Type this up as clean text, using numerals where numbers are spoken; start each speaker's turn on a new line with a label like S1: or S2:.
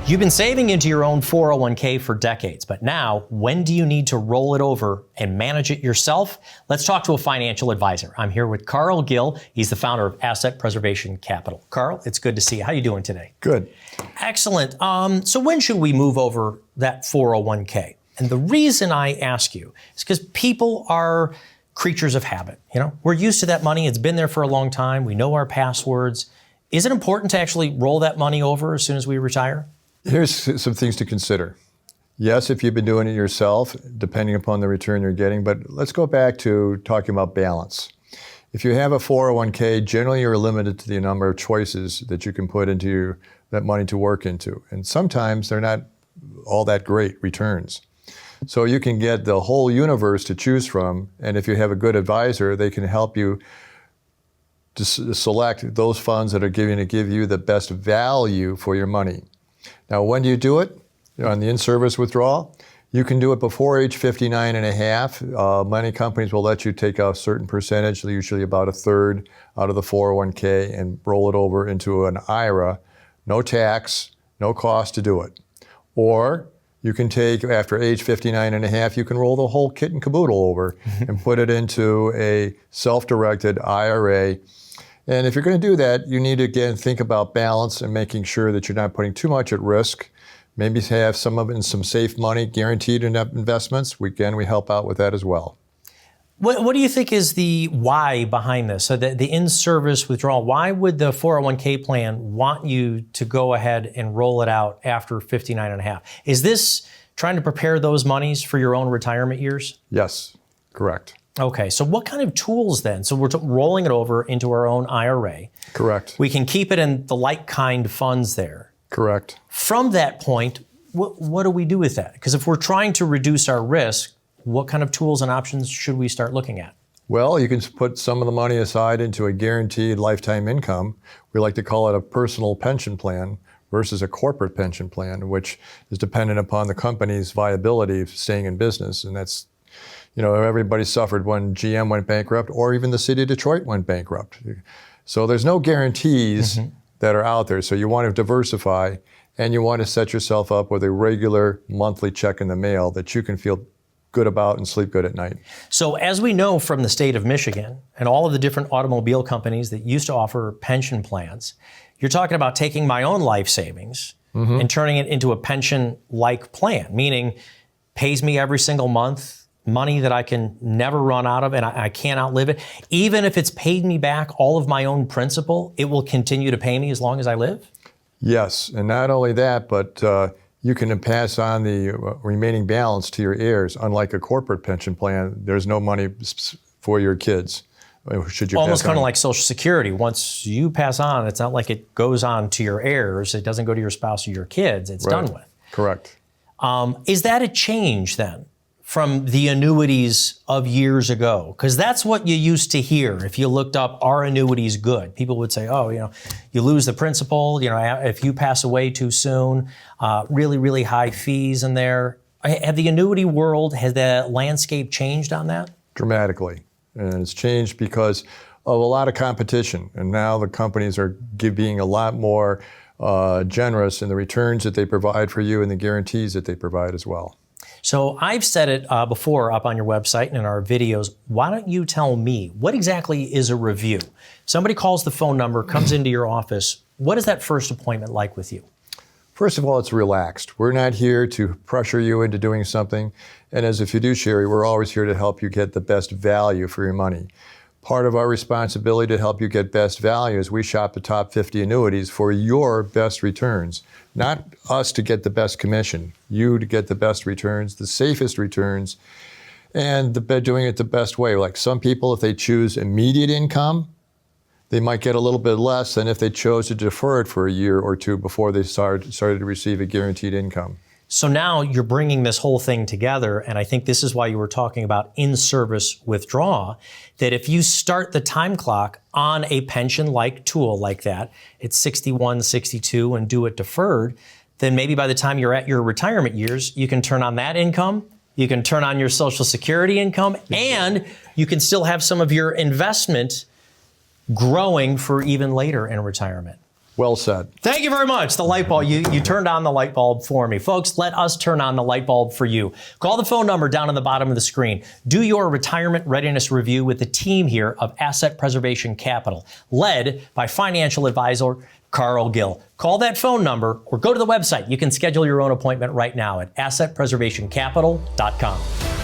S1: You've been saving into your own 401k for decades, but now, when do you need to roll it over and manage it yourself? Let's talk to a financial advisor. I'm here with 𝗧𝗏. He's the founder of Asset Preservation Capital. Carl, it's good to see you. How are you doing today?
S2: Good.
S1: Excellent. So when should we move over that 401k? And the reason I ask you is because people are creatures of habit. You know, we're used to that money. It's been there for a long time. We know our passwords. Is it important to actually roll that money over as soon as we retire?
S2: Here's some things to consider. Yes, if you've been doing it yourself, depending upon the return you're getting, but let's go back to talking about balance. If you have a 401k, generally you're limited to the number of choices that you can put into that money to work into. And sometimes they're not all that great returns. So you can get the whole universe to choose from, and if you have a good advisor, they can help you to select those funds that are going to give you the best value for your money. Now, when do you do it? On the in-service withdrawal, you can do it before age 59 and a half. Many companies will let you take a certain percentage, usually about a third, out of the 401k and roll it over into an IRA. No tax, no cost to do it. Or you can take, after age 59 and a half, you can roll the whole kit and caboodle over and put it into a self-directed IRA. And if you're going to do that, you need to, again, think about balance and making sure that you're not putting too much at risk. Maybe have some of it in some safe money, guaranteed investments. We help out with that as well.
S1: What do you think is the why behind this? So the in-service withdrawal, why would the 401k plan want you to go ahead and roll it out after 59 and a half? Is this trying to prepare those monies for your own retirement years?
S2: Yes, correct.
S1: Okay, so what kind of tools then? So we're rolling it over into our own IRA.
S2: Correct.
S1: We can keep it in the like kind funds there.
S2: Correct.
S1: From that point, what do we do with that? Because if we're trying to reduce our risk, what kind of tools and options should we start looking at?
S2: Well, you can put some of the money aside into a guaranteed lifetime income. We like to call it a personal pension plan versus a corporate pension plan, which is dependent upon the company's viability of staying in business. And that's, you know, everybody suffered when GM went bankrupt, or even the city of Detroit went bankrupt. So there's no guarantees that are out there. So you want to diversify, and you want to set yourself up with a regular monthly check in the mail that you can feel good about and sleep good at night.
S1: So as we know from the state of Michigan and all of the different automobile companies that used to offer pension plans, you're talking about taking my own life savings and turning it into a pension-like plan, meaning pays me every single month, money that I can never run out of and I can't outlive it. Even if it's paid me back all of my own principal, it will continue to pay me as long as I live?
S2: Yes, and not only that, but you can pass on the remaining balance to your heirs. Unlike a corporate pension plan, there's no money for your kids. Should you
S1: almost kind of
S2: on.
S1: like Social Security. Once you pass on, it's not like it goes on to your heirs. It doesn't go to your spouse or your kids. It's done with.
S2: Correct.
S1: Is that a change then from the annuities of years ago? Because that's what you used to hear. If you looked up, are annuities good? People would say, oh, you know, you lose the principal, you know, if you pass away too soon, really, really high fees in there. Have the annuity world, has the landscape changed on that?
S2: Dramatically. And it's changed because of a lot of competition. And now the companies are being a lot more generous in the returns that they provide for you and the guarantees that they provide as well.
S1: So I've said it before up on your website and in our videos. Why don't you tell me, what exactly is a review? Somebody calls the phone number, comes into your office. What is that first appointment like with you?
S2: First of all, it's relaxed. We're not here to pressure you into doing something. And as a fiduciary, we're always here to help you get the best value for your money. Part of our responsibility to help you get best value is we shop the top 50 annuities for your best returns. Not us to get the best commission, you to get the best returns, the safest returns, and doing it the best way. Like some people, if they choose immediate income, they might get a little bit less than if they chose to defer it for a year or two before they started to receive a guaranteed income.
S1: So now you're bringing this whole thing together, and I think this is why you were talking about in-service withdrawal, that if you start the time clock on a pension-like tool like that, it's 61, 62, and do it deferred, then maybe by the time you're at your retirement years, you can turn on that income, you can turn on your Social Security income, and you can still have some of your investment growing for even later in retirement.
S2: Well said.
S1: Thank you very much. The light bulb, you turned on the light bulb for me. Folks, let us turn on the light bulb for you. Call the phone number down on the bottom of the screen. Do your retirement readiness review with the team here of Asset Preservation Capital, led by financial advisor Carl Gill. Call that phone number or go to the website. You can schedule your own appointment right now at assetpreservationcapital.com.